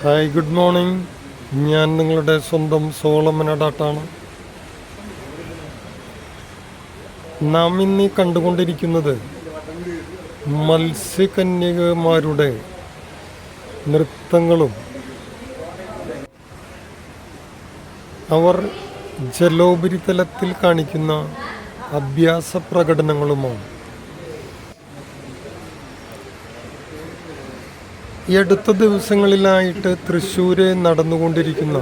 Hi, good morning. ഞാൻ നിങ്ങളുടെ സ്വന്തം സോളമൻ അഡാട്ടാണ്. നാം ഇന്ന് കണ്ടുകൊണ്ടിരിക്കുന്നത് മത്സ്യകന്യകമാരുടെ നൃത്തങ്ങളും അവർ ജലോപരിതലത്തിൽ കാണിക്കുന്ന അഭ്യാസ പ്രകടനങ്ങളുമാണ്. ഈ അടുത്ത ദിവസങ്ങളിലായിട്ട് തൃശ്ശൂര് നടന്നുകൊണ്ടിരിക്കുന്ന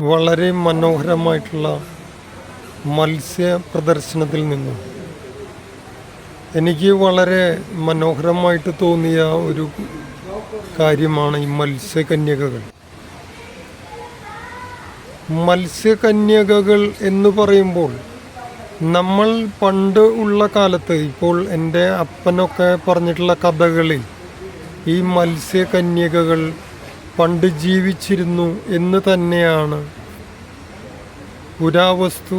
വളരെ മനോഹരമായിട്ടുള്ള മത്സ്യ പ്രദർശനത്തിൽ നിന്നും എനിക്ക് വളരെ മനോഹരമായിട്ട് തോന്നിയ ഒരു കാര്യമാണ് ഈ മത്സ്യകന്യകകൾ. മത്സ്യകന്യകകൾ എന്ന് പറയുമ്പോൾ നമ്മൾ പണ്ട് ഉള്ള കാലത്ത്, ഇപ്പോൾ എൻ്റെ അപ്പനൊക്കെ പറഞ്ഞിട്ടുള്ള കഥകളിൽ ഈ മത്സ്യകന്യകകൾ പണ്ട് ജീവിച്ചിരുന്നു എന്ന് തന്നെയാണ് പുരാവസ്തു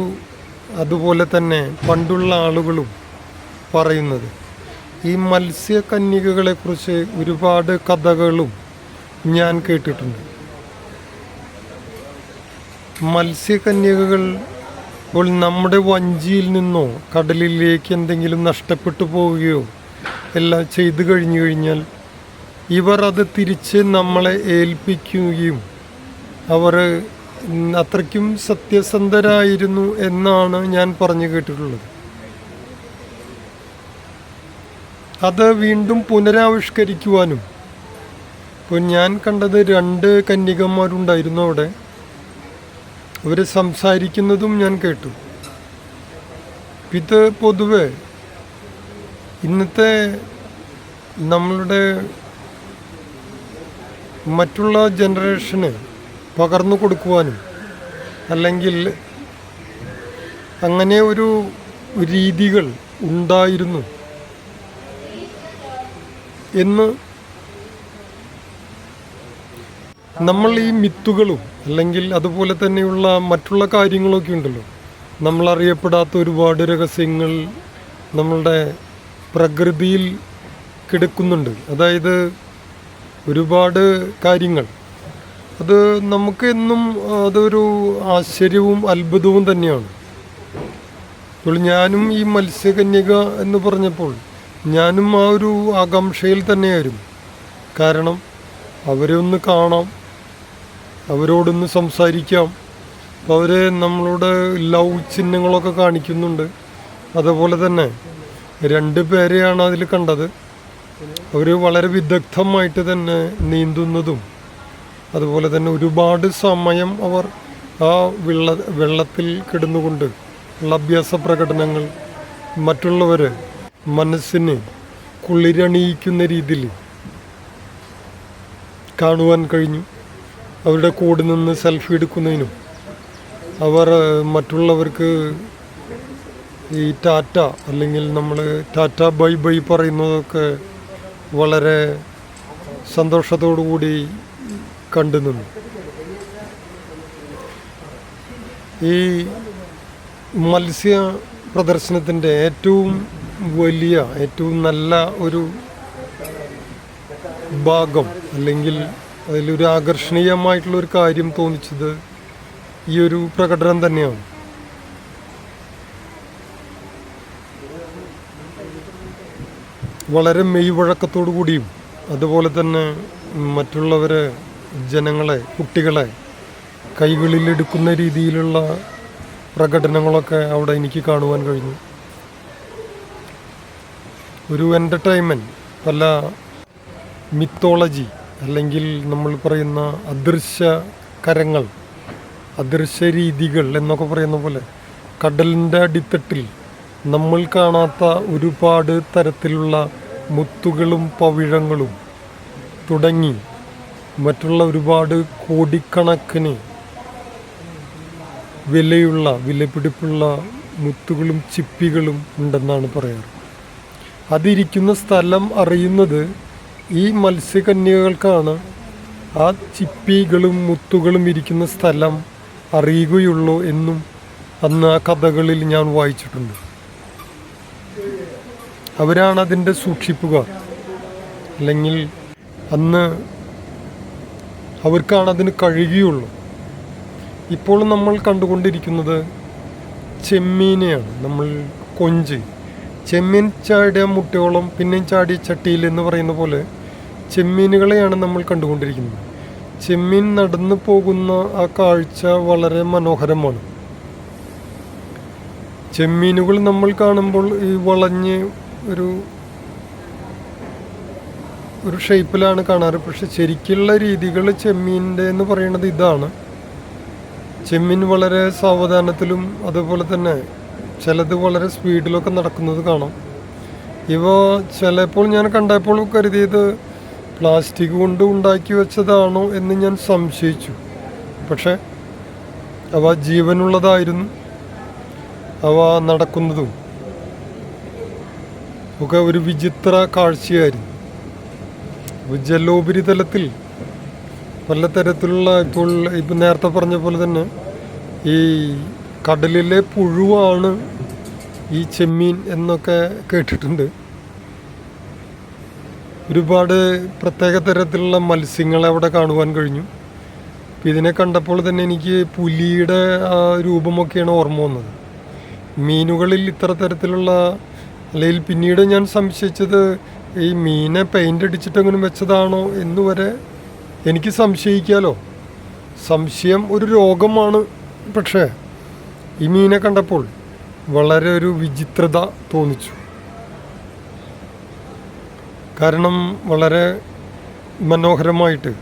അതുപോലെ തന്നെ പണ്ടുള്ള ആളുകളും പറയുന്നത്. ഈ മത്സ്യകന്യകകളെക്കുറിച്ച് ഒരുപാട് കഥകളും ഞാൻ കേട്ടിട്ടുണ്ട്. മത്സ്യകന്യകകൾ ഇപ്പോൾ നമ്മുടെ വഞ്ചിയിൽ നിന്നോ കടലിലേക്ക് എന്തെങ്കിലും നഷ്ടപ്പെട്ടു പോവുകയോ എല്ലാം ചെയ്തു കഴിഞ്ഞാൽ ഇവർ അത് തിരിച്ച് നമ്മളെ ഏൽപ്പിക്കുകയും അവർ അത്രയ്ക്കും സത്യസന്ധരായിരുന്നു എന്നാണ് ഞാൻ പറഞ്ഞു കേട്ടിട്ടുള്ളത്. അത് വീണ്ടും പുനരാവിഷ്കരിക്കുവാനും, ഇപ്പോൾ ഞാൻ കണ്ടത് 2 കന്യകമാരുണ്ടായിരുന്നു അവിടെ. അവർ സംസാരിക്കുന്നതും ഞാൻ കേട്ടു. ഇത് പൊതുവെ ഇന്നത്തെ നമ്മളുടെ മറ്റുള്ള ജനറേഷന് പകർന്നു കൊടുക്കുവാനും, അല്ലെങ്കിൽ അങ്ങനെ ഒരു രീതികൾ ഉണ്ടായിരുന്നു എന്ന് നമ്മൾ ഈ മിത്തുകളും അല്ലെങ്കിൽ അതുപോലെ തന്നെയുള്ള മറ്റുള്ള കാര്യങ്ങളൊക്കെ ഉണ്ടല്ലോ, നമ്മളറിയപ്പെടാത്ത ഒരുപാട് രഹസ്യങ്ങൾ നമ്മളുടെ പ്രകൃതിയിൽ കിടക്കുന്നുണ്ട്. അതായത് ഒരുപാട് കാര്യങ്ങൾ, അത് നമുക്ക് എന്നും അതൊരു ആശ്ചര്യവും അത്ഭുതവും തന്നെയാണ്. ഇപ്പോൾ ഞാനും ഈ മത്സ്യകന്യക എന്ന് പറഞ്ഞപ്പോൾ ഞാനും ആ ഒരു ആകാംക്ഷയിൽ തന്നെയായിരുന്നു. കാരണം അവരെ ഒന്ന് കാണാം, അവരോടൊന്ന് സംസാരിക്കാം. അവർ നമ്മളോട് ലവ് ചിഹ്നങ്ങളൊക്കെ കാണിക്കുന്നുണ്ട്. അതുപോലെ തന്നെ 2 പേരെയാണ് അതിൽ കണ്ടത്. അവർ വളരെ വിദഗ്ധമായിട്ട് തന്നെ നീന്തുന്നതും, അതുപോലെ തന്നെ ഒരുപാട് സമയം അവർ ആ വെള്ളത്തിൽ കിടന്നുകൊണ്ട് ഉള്ള അഭ്യാസ പ്രകടനങ്ങൾ മറ്റുള്ളവർ മനസ്സിന് കുളിരണിയിക്കുന്ന രീതിയിൽ കാണുവാൻ കഴിഞ്ഞു. അവരുടെ കൂടെ നിന്ന് സെൽഫി എടുക്കുന്നതിനും അവർ മറ്റുള്ളവർക്ക് ഈ ടാറ്റ അല്ലെങ്കിൽ നമ്മൾ ടാറ്റ ബൈ ബൈ പറയുന്നതൊക്കെ വളരെ സന്തോഷത്തോടു കൂടി കണ്ടു നിന്നു. ഈ മത്സ്യ പ്രദർശനത്തിൻ്റെ ഏറ്റവും നല്ല ഒരു ഭാഗം, അല്ലെങ്കിൽ അതിലൊരു ആകർഷണീയമായിട്ടുള്ളൊരു കാര്യം തോന്നിച്ചത് ഈ ഒരു പ്രകടനം തന്നെയാണ്. വളരെ മെയ്വഴക്കത്തോടു കൂടിയും അതുപോലെ തന്നെ മറ്റുള്ളവരെ, ജനങ്ങളെ, കുട്ടികളെ കൈകളിലെടുക്കുന്ന രീതിയിലുള്ള പ്രകടനങ്ങളൊക്കെ അവിടെ എനിക്ക് കാണുവാൻ കഴിഞ്ഞു. ഒരു എൻ്റർടൈൻമെൻറ്റ്, പല മിത്തോളജി അല്ലെങ്കിൽ നമ്മൾ പറയുന്ന അദൃശ്യ കരങ്ങൾ, അദൃശ്യ രീതികൾ എന്നൊക്കെ പറയുന്ന പോലെ കടലിൻ്റെ അടിത്തട്ടിൽ നമ്മൾ കാണാത്ത ഒരുപാട് തരത്തിലുള്ള മുത്തുകളും പവിഴങ്ങളും തുടങ്ങി മറ്റുള്ള ഒരുപാട് കോടിക്കണക്കിന് വിലപിടിപ്പുള്ള മുത്തുകളും ചിപ്പികളും ഉണ്ടെന്നാണ് പറയാറ്. അതിരിക്കുന്ന സ്ഥലം അറിയുന്നത് ഈ മത്സ്യകന്യകൾക്കാണ്. ആ ചിപ്പികളും മുത്തുകളും ഇരിക്കുന്ന സ്ഥലം അറിയുകയുള്ളൂ എന്നും അന്ന് ആ കഥകളിൽ ഞാൻ വായിച്ചിട്ടുണ്ട്. അവരാണ് അതിൻ്റെ സൂക്ഷിപ്പുകാർ. അല്ലെങ്കിൽ അന്ന് അവർക്കാണ് അതിന് കഴിയുകയുള്ളൂ. ഇപ്പോൾ നമ്മൾ കണ്ടുകൊണ്ടിരിക്കുന്നത് ചെമ്മീനെയാണ്. നമ്മൾ കൊഞ്ച്, ചെമ്മീൻ ചാടിയ മുട്ടയോളം പിന്നെയും ചാടിയ ചട്ടിയിൽ എന്ന് പറയുന്ന പോലെ ചെമ്മീനുകളെയാണ് നമ്മൾ കണ്ടുകൊണ്ടിരിക്കുന്നത്. ചെമ്മീൻ നടന്നു പോകുന്ന ആ കാഴ്ച വളരെ മനോഹരമാണ്. ചെമ്മീനുകൾ നമ്മൾ കാണുമ്പോൾ ഈ വളഞ്ഞ് ഒരു ഷേപ്പിലാണ് കാണാറ്. പക്ഷെ ശരിക്കുള്ള രീതികൾ ചെമ്മീൻ്റെ എന്ന് പറയുന്നത് ഇതാണ്. ചെമ്മീൻ വളരെ സാവധാനത്തിലും അതുപോലെ തന്നെ ചിലത് വളരെ സ്പീഡിലൊക്കെ നടക്കുന്നത് കാണാം. ഇവ ചിലപ്പോൾ ഞാൻ കണ്ടപ്പോൾ കരുതിയത് പ്ലാസ്റ്റിക് കൊണ്ട് ഉണ്ടാക്കി വെച്ചതാണോ എന്ന് ഞാൻ സംശയിച്ചു. പക്ഷെ അവ ജീവനുള്ളതായിരുന്നു. അവ നടക്കുന്നതും ഒക്കെ ഒരു വിചിത്ര കാഴ്ചയായിരുന്നു. ജലോപരിതലത്തിൽ പലതരത്തിലുള്ള ഇപ്പോൾ നേരത്തെ പറഞ്ഞ പോലെ തന്നെ ഈ കടലിലെ പുഴുവാണ് ഈ ചെമ്മീൻ എന്നൊക്കെ കേട്ടിട്ടുണ്ട്. ഒരുപാട് പ്രത്യേക തരത്തിലുള്ള മത്സ്യങ്ങളെ അവിടെ കാണുവാൻ കഴിഞ്ഞു. ഇതിനെ കണ്ടപ്പോൾ തന്നെ എനിക്ക് പുലിയുടെ ആ രൂപമൊക്കെയാണ് ഓർമ്മ വന്നത്. മീനുകളിൽ ഇത്ര തരത്തിലുള്ള, അല്ലെങ്കിൽ പിന്നീട് ഞാൻ സംശയിച്ചത് ഈ മീനെ പെയിൻ്റ് അടിച്ചിട്ടെങ്കിലും വെച്ചതാണോ എന്ന് വരെ എനിക്ക് സംശയിക്കാമല്ലോ. സംശയം ഒരു രോഗമാണ്. പക്ഷേ ഈ മീനെ കണ്ടപ്പോൾ വളരെ ഒരു വിചിത്രത തോന്നിച്ചു. കാരണം വളരെ മനോഹരമായിട്ട്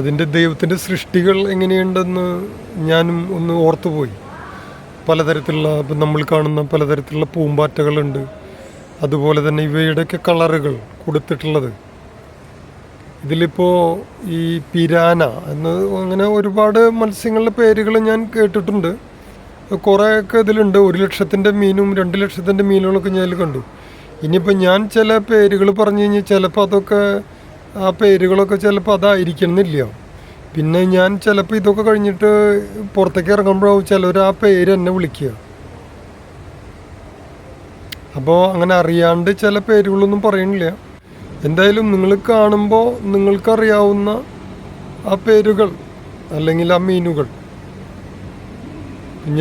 അതിൻ്റെ ദൈവത്തിൻ്റെ സൃഷ്ടികൾ എങ്ങനെയുണ്ടെന്ന് ഞാനും ഒന്ന് ഓർത്തുപോയി. പലതരത്തിലുള്ള, ഇപ്പം നമ്മൾ കാണുന്ന പലതരത്തിലുള്ള പൂമ്പാറ്റകളുണ്ട്. അതുപോലെ തന്നെ ഇവയുടെയൊക്കെ കളറുകൾ കൊടുത്തിട്ടുള്ളത്. ഇതിലിപ്പോൾ ഈ പിരാന എന്ന് അങ്ങനെ ഒരുപാട് മത്സ്യങ്ങളുടെ പേരുകൾ ഞാൻ കേട്ടിട്ടുണ്ട്. കുറേയൊക്കെ ഇതിലുണ്ട്. 1,00,000-ൻ്റെ മീനും 2,00,000-ൻ്റെ മീനുകളൊക്കെ ഞാൻ ഇതിൽ കണ്ടു. ഇനിയിപ്പോൾ ഞാൻ ചില പേരുകൾ പറഞ്ഞു കഴിഞ്ഞാൽ ചിലപ്പോൾ അതൊക്കെ ആ പേരുകളൊക്കെ ചിലപ്പോൾ അതായിരിക്കണമെന്നില്ല. പിന്നെ ഞാൻ ചിലപ്പോൾ ഇതൊക്കെ കഴിഞ്ഞിട്ട് പുറത്തേക്ക് ഇറങ്ങുമ്പോഴാവും ചിലർ ആ പേര് എന്നെ വിളിക്കുക. അപ്പോൾ അങ്ങനെ അറിയാണ്ട് ചില പേരുകളൊന്നും പറയണില്ല. എന്തായാലും നിങ്ങൾ കാണുമ്പോൾ നിങ്ങൾക്കറിയാവുന്ന ആ പേരുകൾ അല്ലെങ്കിൽ ആ മീനുകൾ.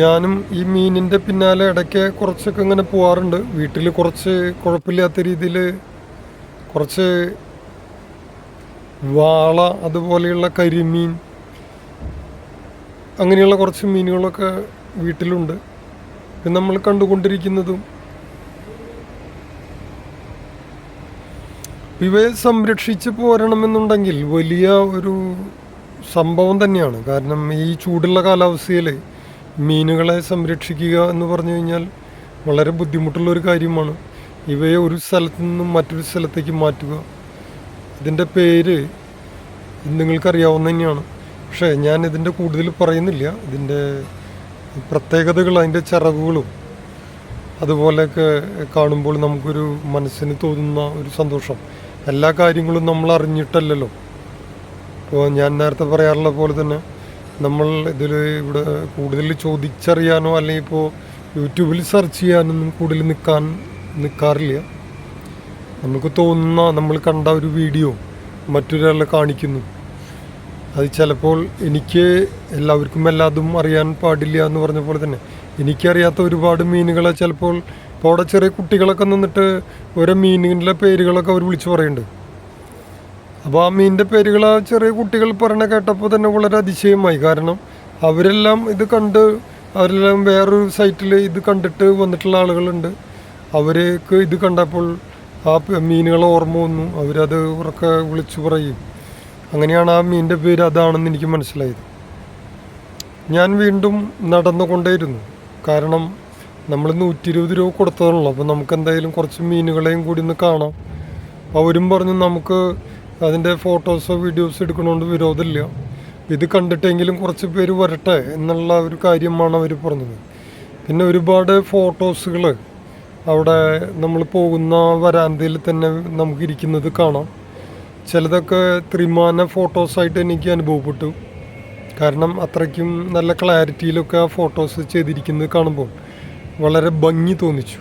ഞാനും ഈ മീനിൻ്റെ പിന്നാലെ ഇടയ്ക്ക് കുറച്ചൊക്കെ ഇങ്ങനെ പോകാറുണ്ട്. വീട്ടിൽ കുറച്ച് കുഴപ്പമില്ലാത്ത രീതിയിൽ കുറച്ച് വാള, അതുപോലെയുള്ള കരിമീൻ, അങ്ങനെയുള്ള കുറച്ച് മീനുകളൊക്കെ വീട്ടിലുണ്ട്. ഇത് നമ്മൾ കണ്ടുകൊണ്ടിരിക്കുന്നതും ഇവയെ സംരക്ഷിച്ച് പോരണമെന്നുണ്ടെങ്കിൽ വലിയ ഒരു സംഭവം തന്നെയാണ്. കാരണം ഈ ചൂടുള്ള കാലാവസ്ഥയിൽ മീനുകളെ സംരക്ഷിക്കുക എന്ന് പറഞ്ഞു കഴിഞ്ഞാൽ വളരെ ബുദ്ധിമുട്ടുള്ളൊരു കാര്യമാണ്. ഇവയെ ഒരു സ്ഥലത്ത് നിന്നും മറ്റൊരു സ്ഥലത്തേക്ക് മാറ്റുക, ഇതിൻ്റെ പേര് നിങ്ങൾക്കറിയാവുന്ന തന്നെയാണ്. പക്ഷേ ഞാൻ ഇതിൻ്റെ കൂടുതൽ പറയുന്നില്ല. ഇതിൻ്റെ പ്രത്യേകതകൾ, അതിൻ്റെ ചിറകുകളും അതുപോലെയൊക്കെ കാണുമ്പോൾ നമുക്കൊരു മനസ്സിന് തോന്നുന്ന ഒരു സന്തോഷം. എല്ലാ കാര്യങ്ങളും നമ്മൾ അറിഞ്ഞിട്ടല്ലല്ലോ. ഇപ്പോൾ ഞാൻ നേരത്തെ പറയാറുള്ള പോലെ തന്നെ നമ്മൾ ഇതിൽ ഇവിടെ കൂടുതൽ ചോദിച്ചറിയാനോ അല്ലെങ്കിൽ ഇപ്പോൾ യൂട്യൂബിൽ സെർച്ച് ചെയ്യാനൊന്നും കൂടുതൽ നിൽക്കാറില്ല. നമുക്ക് തോന്നുന്ന, നമ്മൾ കണ്ട ഒരു വീഡിയോ മറ്റൊരാളെ കാണിക്കുന്നു. അത് ചിലപ്പോൾ എനിക്ക് എല്ലാവർക്കും എല്ലാതും അറിയാൻ പാടില്ല എന്ന് പറഞ്ഞ പോലെ തന്നെ എനിക്കറിയാത്ത ഒരുപാട് മീനുകളെ ചിലപ്പോൾ ഇപ്പോൾ അവിടെ ചെറിയ കുട്ടികളൊക്കെ നിന്നിട്ട് ഓരോ മീനിൻ്റെ പേരുകളൊക്കെ അവർ വിളിച്ച് പറയുന്നുണ്ട്. അപ്പോൾ ആ മീനിൻ്റെ പേരുകൾ ആ ചെറിയ കുട്ടികൾ പറയണ കേട്ടപ്പോൾ തന്നെ വളരെ അതിശയമായി. കാരണം അവരെല്ലാം ഇത് കണ്ട്, അവരെല്ലാം വേറൊരു സൈറ്റിൽ ഇത് കണ്ടിട്ട് വന്നിട്ടുള്ള ആളുകളുണ്ട്. അവർക്ക് ഇത് കണ്ടപ്പോൾ ആ മീനുകളെ ഓർമ്മ വന്നു. അവരത് ഉറക്കെ വിളിച്ചു പറയും. അങ്ങനെയാണ് ആ മീനിൻ്റെ പേര് അതാണെന്ന് എനിക്ക് മനസ്സിലായത്. ഞാൻ വീണ്ടും നടന്നുകൊണ്ടേയിരുന്നു. കാരണം നമ്മൾ 120 രൂപ കൊടുത്തതാണല്ലോ. അപ്പോൾ നമുക്ക് എന്തായാലും കുറച്ച് മീനുകളെയും കൂടി ഒന്ന് കാണാം. അവരും പറഞ്ഞു നമുക്ക് അതിൻ്റെ ഫോട്ടോസോ വീഡിയോസോ എടുക്കണോണ്ട് വിരോധമില്ല, ഇത് കണ്ടിട്ടെങ്കിലും കുറച്ച് പേര് വരട്ടെ എന്നുള്ള ഒരു കാര്യമാണ് അവർ പറഞ്ഞത്. പിന്നെ ഒരുപാട് ഫോട്ടോസുകൾ അവിടെ നമ്മൾ പോകുന്ന വരാന്തയിൽ തന്നെ നമുക്കിരിക്കുന്നത് കാണാം. ചിലതൊക്കെ ത്രിമാന ഫോട്ടോസായിട്ട് എനിക്ക് അനുഭവപ്പെട്ടു. കാരണം അത്രയ്ക്കും നല്ല ക്ലാരിറ്റിയിലൊക്കെ ആ ഫോട്ടോസ് ചെയ്തിരിക്കുന്നത് കാണുമ്പോൾ വളരെ ഭംഗി തോന്നിച്ചു.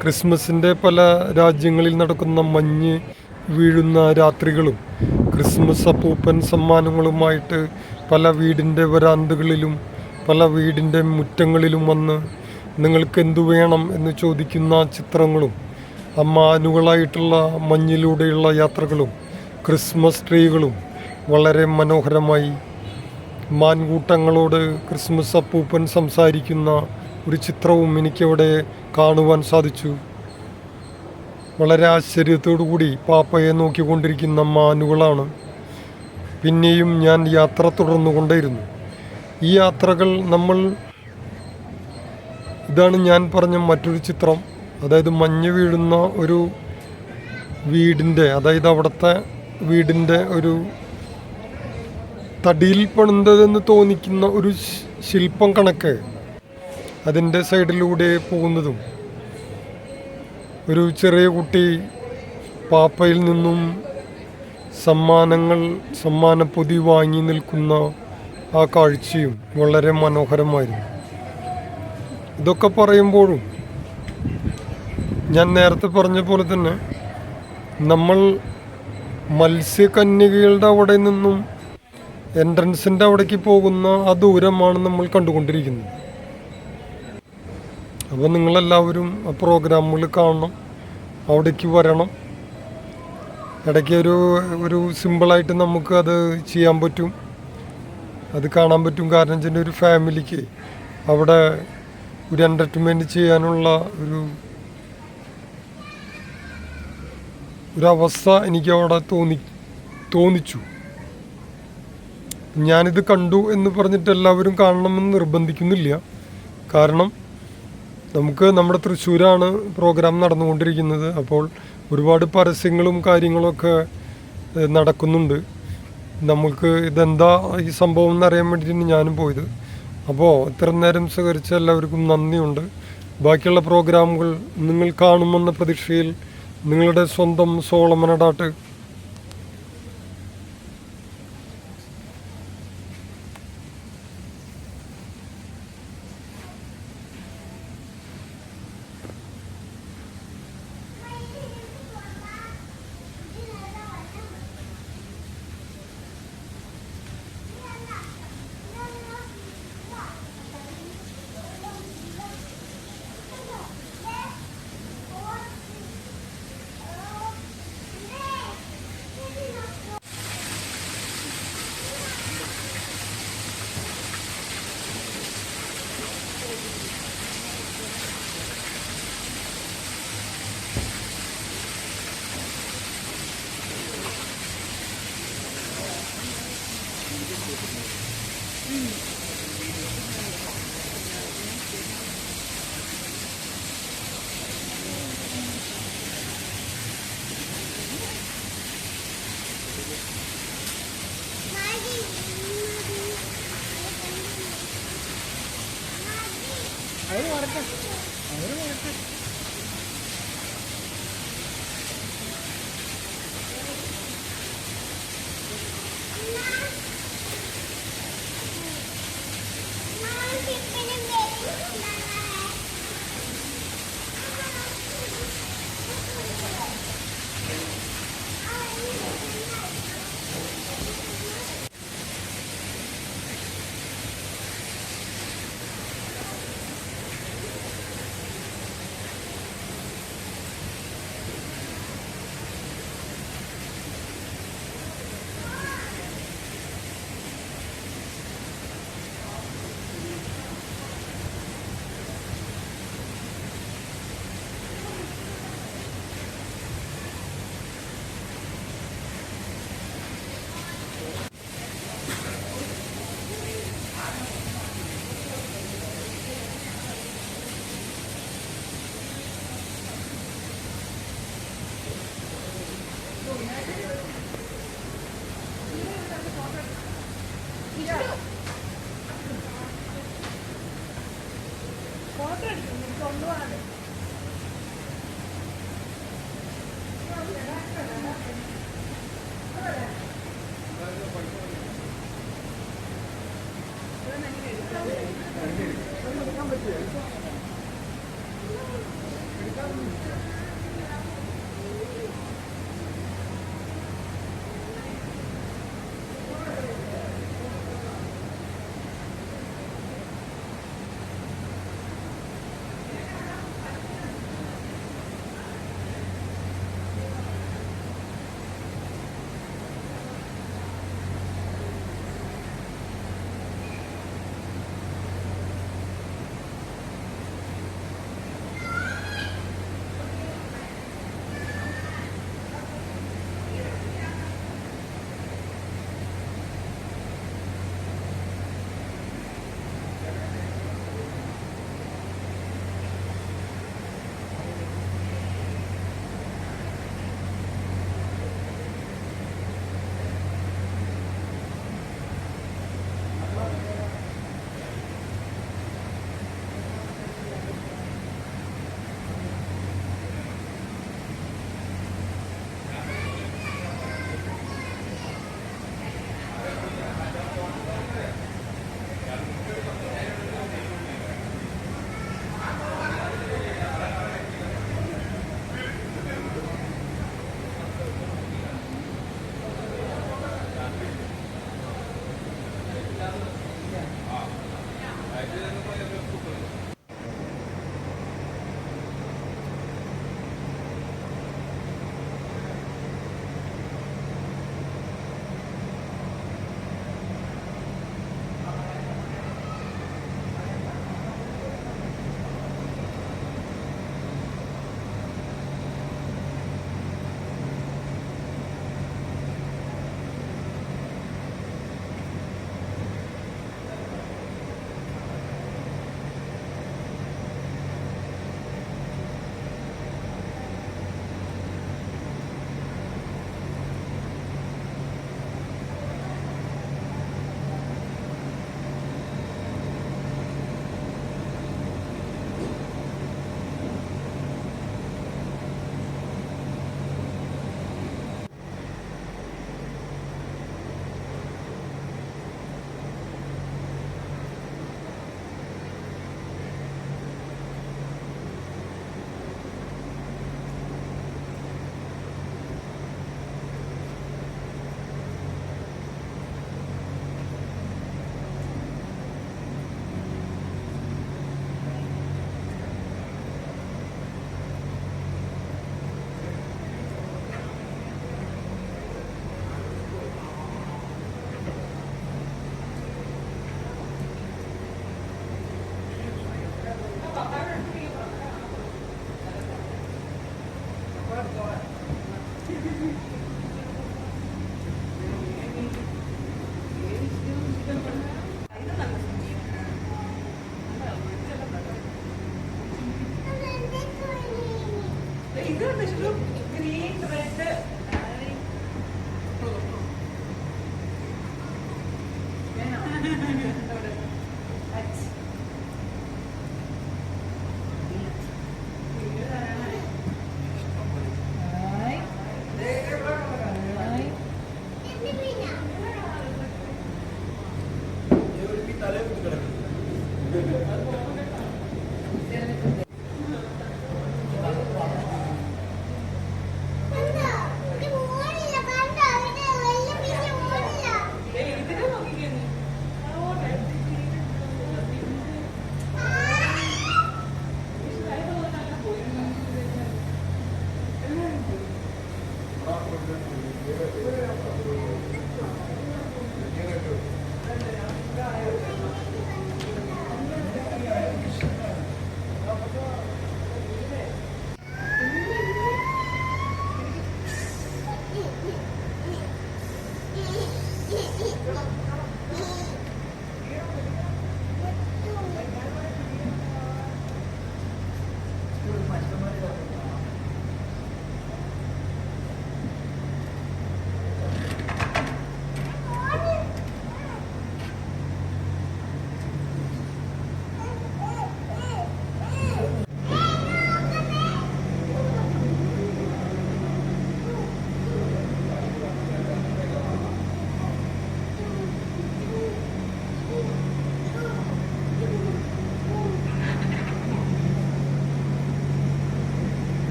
ക്രിസ്മസിൻ്റെ പല രാജ്യങ്ങളിൽ നടക്കുന്ന മഞ്ഞ് വീഴുന്ന രാത്രികളും ക്രിസ്മസ് അപ്പൂപ്പൻ സമ്മാനങ്ങളുമായിട്ട് പല വീടിൻ്റെ വരാന്തകളിലും പല വീടിൻ്റെ മുറ്റങ്ങളിലും വന്ന് നിങ്ങൾക്ക് എന്തു വേണം എന്ന് ചോദിക്കുന്ന ചിത്രങ്ങളും മാനുകളായിട്ടുള്ള മഞ്ഞിലൂടെയുള്ള യാത്രകളും ക്രിസ്മസ് ട്രീകളും വളരെ മനോഹരമായി മാൻകൂട്ടങ്ങളോട് ക്രിസ്മസ് അപ്പൂപ്പൻ സംസാരിക്കുന്ന ഒരു ചിത്രവും എനിക്കവിടെ കാണുവാൻ സാധിച്ചു. വളരെ ആശ്ചര്യത്തോടു കൂടി പാപ്പയെ നോക്കിക്കൊണ്ടിരിക്കുന്ന മാനുകളാണ്. പിന്നെയും ഞാൻ യാത്ര തുടർന്നുകൊണ്ടേയിരുന്നു. ഈ യാത്രകൾ ഇതാണ് ഞാൻ പറഞ്ഞ മറ്റൊരു ചിത്രം. അതായത് മഞ്ഞ് വീഴുന്ന ഒരു വീടിൻ്റെ, അതായത് അവിടുത്തെ വീടിൻ്റെ ഒരു തടിയിൽ പണിതതെന്ന് തോന്നിക്കുന്ന ഒരു ശില്പം കണക്ക് അതിൻ്റെ സൈഡിലൂടെ പോകുന്നതും ഒരു ചെറിയ കുട്ടി പാപ്പയിൽ നിന്നും സമ്മാനപ്പൊതി വാങ്ങി നിൽക്കുന്ന ആ കാഴ്ചയും വളരെ മനോഹരമായിരുന്നു. ഇതൊക്കെ പറയുമ്പോഴും ഞാൻ നേരത്തെ പറഞ്ഞ പോലെ തന്നെ നമ്മൾ മത്സ്യകന്യകകളുടെ അവിടെ നിന്നും എൻട്രൻസിൻ്റെ അവിടേക്ക് പോകുന്ന ആ ദൂരമാണ് നമ്മൾ കണ്ടുകൊണ്ടിരിക്കുന്നത്. അപ്പോൾ നിങ്ങളെല്ലാവരും ആ പ്രോഗ്രാമുകൾ കാണണം, അവിടേക്ക് വരണം. ഇടയ്ക്ക് ഒരു സിമ്പിളായിട്ട് നമുക്ക് അത് ചെയ്യാൻ പറ്റും, അത് കാണാൻ പറ്റും. കാരണം വെച്ചാൽ ഒരു ഫാമിലിക്ക് അവിടെ ഒരു എൻ്റർടൈൻമെൻറ്റ് ചെയ്യാനുള്ള ഒരു അവസ്ഥ എനിക്ക് അവിടെ തോന്നിച്ചു. ഞാനിത് കണ്ടു എന്ന് പറഞ്ഞിട്ട് എല്ലാവരും കാണണമെന്ന് നിർബന്ധിക്കുന്നില്ല. കാരണം നമ്മുടെ തൃശ്ശൂരാണ് പ്രോഗ്രാം നടന്നുകൊണ്ടിരിക്കുന്നത്. അപ്പോൾ ഒരുപാട് പരസ്യങ്ങളും കാര്യങ്ങളൊക്കെ നടക്കുന്നുണ്ട്. നമുക്ക് ഇതെന്താ ഈ സംഭവം എന്നറിയാൻ വേണ്ടിയിട്ടാണ് ഞാനും പോയത്. അപ്പോൾ ഇത്ര നേരം സഹകരിച്ച എല്ലാവർക്കും നന്ദിയുണ്ട്. ബാക്കിയുള്ള പ്രോഗ്രാമുകൾ നിങ്ങൾ കാണുമെന്ന പ്രതീക്ഷയിൽ നിങ്ങളുടെ സ്വന്തം സോളമൻ അടാട്ട്.